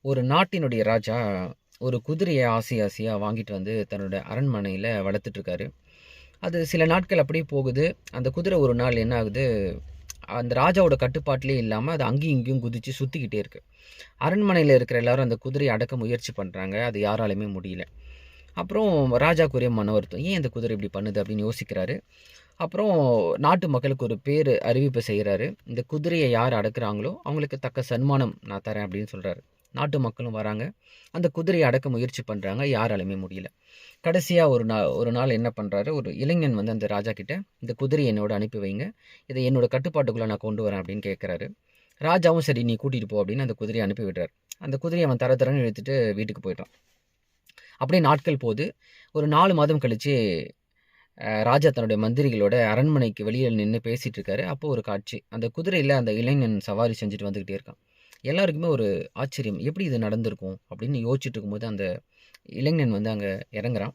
ஒரு நாட்டினுடைய ராஜா ஒரு குதிரையை ஆசையா வாங்கிட்டு வந்து தன்னோட அரண்மனையில் வளர்த்துட்ருக்காரு. அது சில நாட்கள் அப்படியே போகுது. அந்த குதிரை ஒரு நாள் என்ன ஆகுது, அந்த ராஜாவோட கட்டுப்பாட்டிலே இல்லாமல் அது அங்கேயும் இங்கேயும் குதித்து சுற்றிக்கிட்டே இருக்கு. அரண்மனையில் இருக்கிற எல்லாரும் அந்த குதிரையை அடக்க முயற்சி பண்ணுறாங்க. அது யாராலுமே முடியல. அப்புறம் ராஜாவுக்கு ஒரே மன வருத்தம். ஏன் இந்த குதிரை இப்படி பண்ணுது அப்படின்னு யோசிக்கிறாரு. அப்புறம் நாட்டு மக்களுக்கு ஒரு அறிவிப்பு செய்கிறாரு. இந்த குதிரையை யார் அடக்குறாங்களோ அவங்களுக்கு தக்க சன்மானம் நான் தரேன் அப்படின்னு சொல்கிறாரு. நாட்டு மக்களும் வராங்க. அந்த குதிரையை அடக்க முயற்சி பண்ணுறாங்க. யாராலுமே முடியல. கடைசியாக ஒரு நாள் என்ன பண்ணுறாரு, ஒரு இளைஞன் வந்து அந்த ராஜா கிட்ட இந்த குதிரையை என்னோட அனுப்பி வைங்க, இதை என்னோட கட்டுப்பாட்டுக்குள்ளே நான் கொண்டு வரேன் அப்படின்னு கேட்குறாரு. ராஜாவும் சரி நீ கூட்டிகிட்டு போ அப்படின்னு அந்த குதிரையை அனுப்பி விடுறாரு. அந்த குதிரையை அவன் தரன்னு எடுத்துகிட்டு வீட்டுக்கு போயிட்டான். அப்படியே நாட்கள் போது. ஒரு 4 மாதம் கழித்து ராஜா தன்னுடைய மந்திரிகளோட அரண்மனைக்கு வெளியில் நின்று பேசிகிட்டு இருக்காரு. அப்போ ஒரு காட்சி. அந்த குதிரையில் அந்த இளைஞன் சவாரி செஞ்சுட்டு வந்துக்கிட்டே இருக்கான். எல்லாருக்குமே ஒரு ஆச்சரியம். எப்படி இது நடந்திருக்கும் அப்படின்னு யோசிச்சுட்டு இருக்கும்போது அந்த இளைஞன் வந்து அங்கே இறங்குறான்.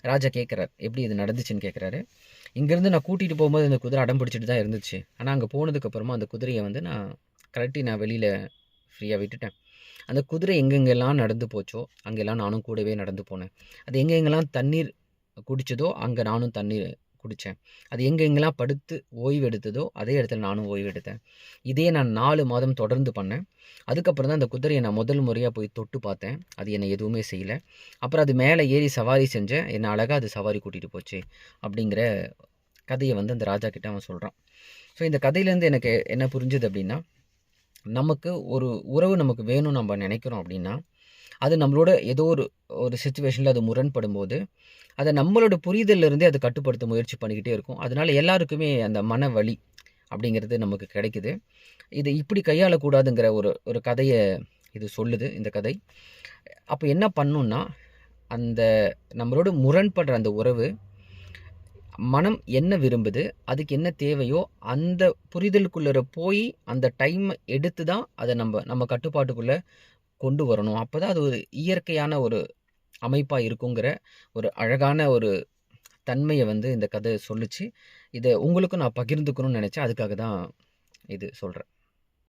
ராஜா கேட்குறார், எப்படி இது நடந்துச்சுன்னு கேட்குறாரு. இங்கேருந்து நான் கூட்டிகிட்டு போகும்போது அந்த குதிரை அடம் பிடிச்சிட்டு தான் இருந்துச்சு. ஆனால் அங்கே போனதுக்கப்புறமா அந்த குதிரையை வந்து நான் வெளியில் ஃப்ரீயாக விட்டுட்டேன். அந்த குதிரை எங்கெங்கெல்லாம் நடந்து போச்சோ அங்கெல்லாம் நானும் கூடவே நடந்து போனேன். அது எங்கெங்கெல்லாம் தண்ணீர் குடித்ததோ அங்கே நானும் தண்ணீர் குடித்தேன். அது எங்கெங்கெல்லாம் படுத்து ஓய்வு எடுத்ததோ அதே இடத்துல நானும் ஓய்வு எடுத்தேன். இதே நான் 4 மாதம் தொடர்ந்து பண்ணேன். அதுக்கப்புறம் தான் அந்த குதிரையை நான் முதல் முறையாக போய் தொட்டு பார்த்தேன். அது என்னை எதுவுமே செய்யலை. அப்புறம் அது மேலே ஏறி சவாரி செஞ்சேன். என்னை அழகாக அது சவாரி கூட்டிகிட்டு போச்சு அப்படிங்கிற கதையை வந்து அந்த ராஜா கிட்ட அவன் சொல்கிறான். ஸோ இந்த கதையிலேருந்து எனக்கு என்ன புரிஞ்சுது அப்படின்னா, நமக்கு ஒரு உறவு நமக்கு வேணும்னு நம்ம நினைக்கிறோம் அப்படின்னா, அது நம்மளோட ஏதோ ஒரு சிச்சுவேஷனில் அது முரண்படும்போது, அதை நம்மளோட புரிதலிருந்தே அதை கட்டுப்படுத்த முயற்சி பண்ணிக்கிட்டே இருக்கும். அதனால எல்லாருக்குமே அந்த மன வலி அப்படிங்கிறது நமக்கு கிடைக்குது. இதை இப்படி கையாளக்கூடாதுங்கிற ஒரு கதையை இது சொல்லுது இந்த கதை. அப்போ என்ன பண்ணுன்னா, அந்த நம்மளோட முரண்படுற அந்த உறவு, மனம் என்ன விரும்புது, அதுக்கு என்ன தேவையோ அந்த புரிதலுக்குள்ளே போய் அந்த டைம் எடுத்து தான் அதை நம்ம கட்டுப்பாட்டுக்குள்ளே கொண்டு வரணும். அப்போ தான் அது ஒரு இயற்கையான ஒரு அமைப்பா இருக்குங்கிற ஒரு அழகான ஒரு தன்மையை வந்து இந்த கதை சொல்லுச்சு. இதை உங்களுக்கும் நான் பகிர்ந்துக்கணும்னு நினச்சேன். அதுக்காக தான் இது சொல்கிறேன்.